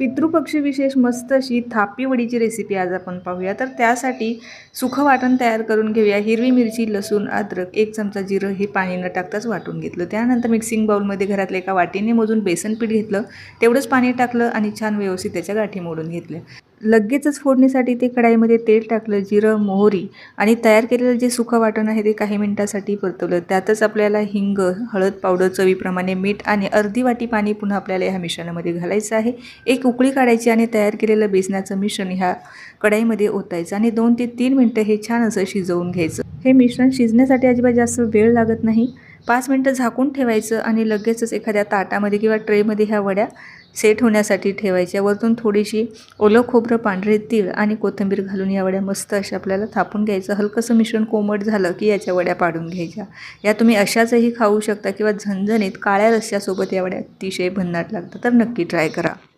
पितृपक्षी विशेष मस्त अशी थापी वडीची रेसिपी आज आपण पाहूया। तर त्यासाठी सुखं वाटण तयार करून घेऊया। हिरवी मिरची, लसूण, अद्रक, 1 चमचा जिरं हे पाणी न टाकताच वाटून घेतलं। त्यानंतर मिक्सिंग बाउलमध्ये घरातल्या एका वाटीने मोजून बेसन पीठ घेतलं, तेवढंच पाणी टाकलं आणि छान व्यवस्थित त्याच्या गाठी मोडून घेतल्या। लगेचच फोडणीसाठी ते कढाईमध्ये तेल टाकलं, जिरं, मोहरी आणि तयार केलेलं जे सुखं वाटण आहे ते काही मिनिटांसाठी परतवलं। त्यातच आपल्याला हिंग, हळद पावडर, चवीप्रमाणे मीठ आणि अर्धी वाटी पाणी पुन्हा आपल्याला ह्या मिश्रणामध्ये घालायचं आहे। एक उकळी काढायची आणि तयार केलेलं बेसनाचं मिश्रण ह्या कढाईमध्ये ओतायचं आणि 2 ते 3 मिनिटं हे छान असं शिजवून घ्यायचं। हे मिश्रण शिजण्यासाठी अजिबात जास्त वेळ लागत नाही। 5 मिनिटं झाकून ठेवायचं आणि लगेचच एखाद्या ताटामध्ये किंवा ट्रेमध्ये ह्या वड्या सेट होण्यासाठी ठेवायच्या। वरतून थोडीशी ओलं खोबरं, पांढरे तीळ आणि कोथिंबीर घालून या वड्या मस्त अशा आपल्याला थापून घ्यायचं। हलकंसं मिश्रण कोमट झालं की याच्या वड्या पाडून घ्यायच्या। या तुम्ही अशाचही खाऊ शकता किंवा झणझणीत काळ्या रस्स्यासोबत या वड्या अतिशय भन्नाट लागतात। तर नक्की ट्राय करा।